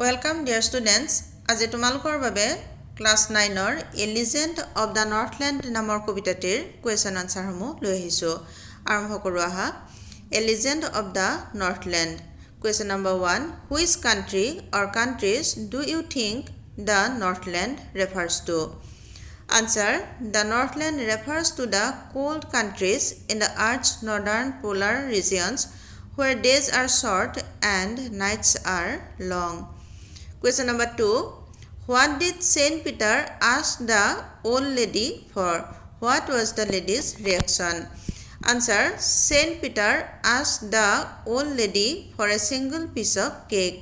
Welcome dear students. আজি তোমালোকৰ বাবে ক্লাস 9 ৰ A Legend of the Northland নামৰ কবিতাটিৰ question answer সমূহ লৈ আহিছো। আৰম্ভ কৰো আহা। A Legend of the Northland. Question number 1. Which country or countries do you think the Northland refers to? Answer. The Northland refers to the cold countries in the Earth's northern polar regions where days are short and nights are long. Question number 2. What did Saint Peter ask the old lady for? What was the lady's reaction? Answer. Saint Peter asked the old lady for a single piece of cake.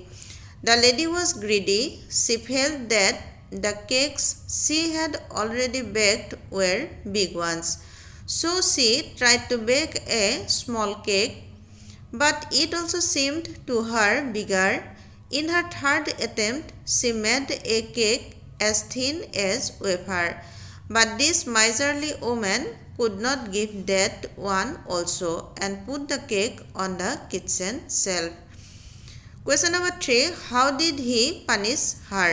The lady was greedy. She felt that the cakes she had already baked were big ones. So she tried to bake a small cake, but it also seemed to her bigger. In her third attempt, she made a cake as thin as wafer, but this miserly woman could not give that one also and put the cake on the kitchen shelf. Question number 3. How did he punish her?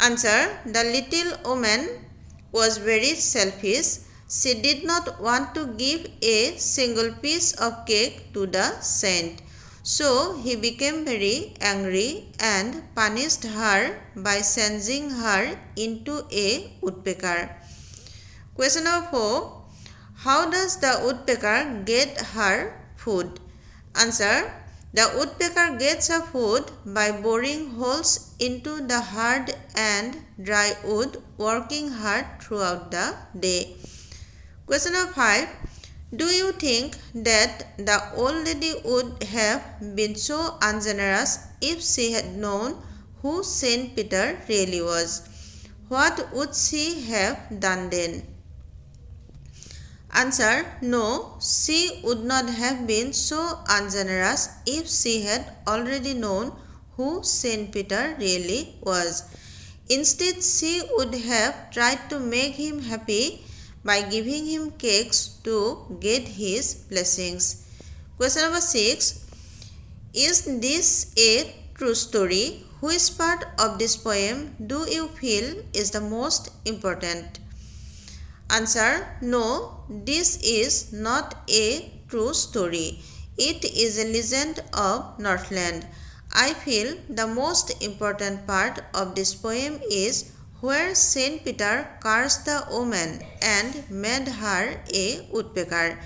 Answer. The little woman was very selfish. She did not want to give a single piece of cake to the saint. So he became very angry and punished her by changing her into a woodpecker. Question number 4. How does the woodpecker get her food? Answer. The woodpecker gets her food by boring holes into the hard and dry wood, working hard throughout the day. Question number 5. Do you think that the old lady would have been so ungenerous if she had known who Saint Peter really was? What would she have done then? Answer. No, she would not have been so ungenerous if she had already known who Saint Peter really was. Instead, she would have tried to make him happy by giving him cakes to get his blessings. Question number 6. Is this a true story? Which part of this poem do you feel is the most important? Answer. No, this is not a true story. It is a legend of Northland. I feel the most important part of this poem is where Saint Peter cursed the woman and made her a woodpecker,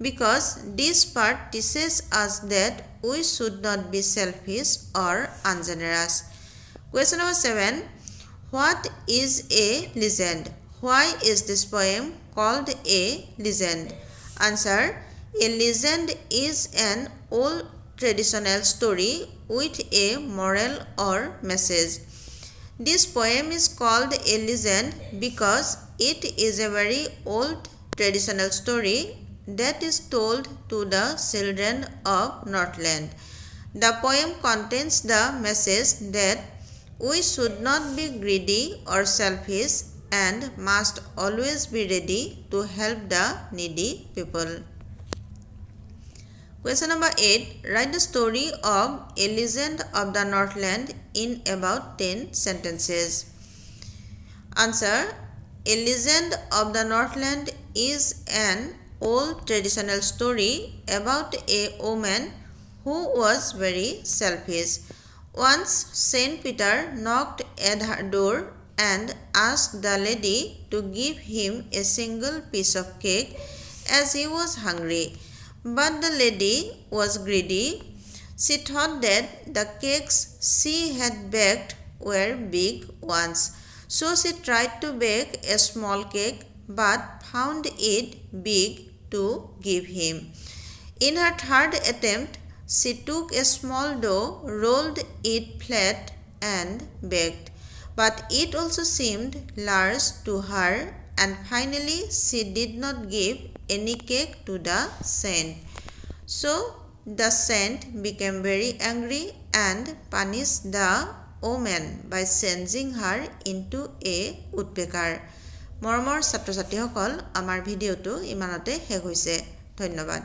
because this part teaches us that we should not be selfish or ungenerous. Question number 7. What is a legend? Why is this poem called a legend? Answer. A legend is an old traditional story with a moral or message. This poem is called a legend because it is a very old traditional story that is told to the children of Northland. The poem contains the message that we should not be greedy or selfish and must always be ready to help the needy people. Question number 8. Write the story of A Legend of the Northland in about 10 sentences. Answer. A Legend of the Northland is an old traditional story about a woman who was very selfish. Once Saint Peter knocked at her door and asked the lady to give him a single piece of cake as he was hungry. But the lady was greedy. She thought that the cakes she had baked were big ones. So she tried to bake a small cake but found it big to give him. In her third attempt, she took a small dough, rolled it flat and baked. But it also seemed large to her, and finally she did not give any cake to the saint. So the saint became very angry and punished the woman by changing her into a woodpecker. মৰমৰ ছাত্ৰ ছাত্ৰীসকল, আমাৰ ভিডিঅ'টো ইমানতে শেষ হৈছে। ধন্যবাদ।